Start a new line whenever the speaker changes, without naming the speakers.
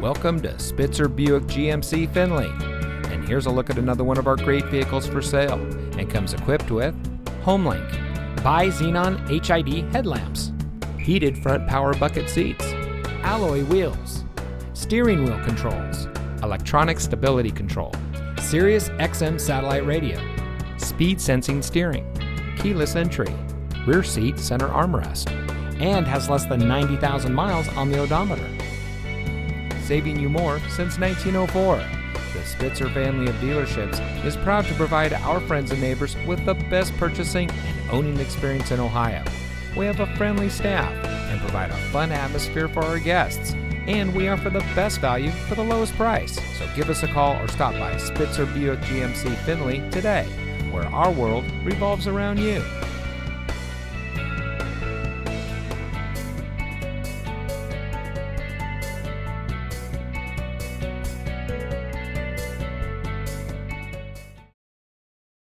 Welcome to Spitzer Buick GMC Findlay. And here's a look at another one of our great vehicles for sale, and comes equipped with HomeLink, bi-xenon HID headlamps, heated front power bucket seats, alloy wheels, steering wheel controls, electronic stability control, Sirius XM satellite radio, speed sensing steering, keyless entry, rear seat center armrest, and has less than 90,000 miles on the odometer. Saving you more since 1904. The Spitzer family of dealerships is proud to provide our friends and neighbors with the best purchasing and owning experience in Ohio. We have a friendly staff and provide a fun atmosphere for our guests, and we offer the best value for the lowest price. So give us a call or stop by Spitzer Buick GMC Findlay today, where our world revolves around you.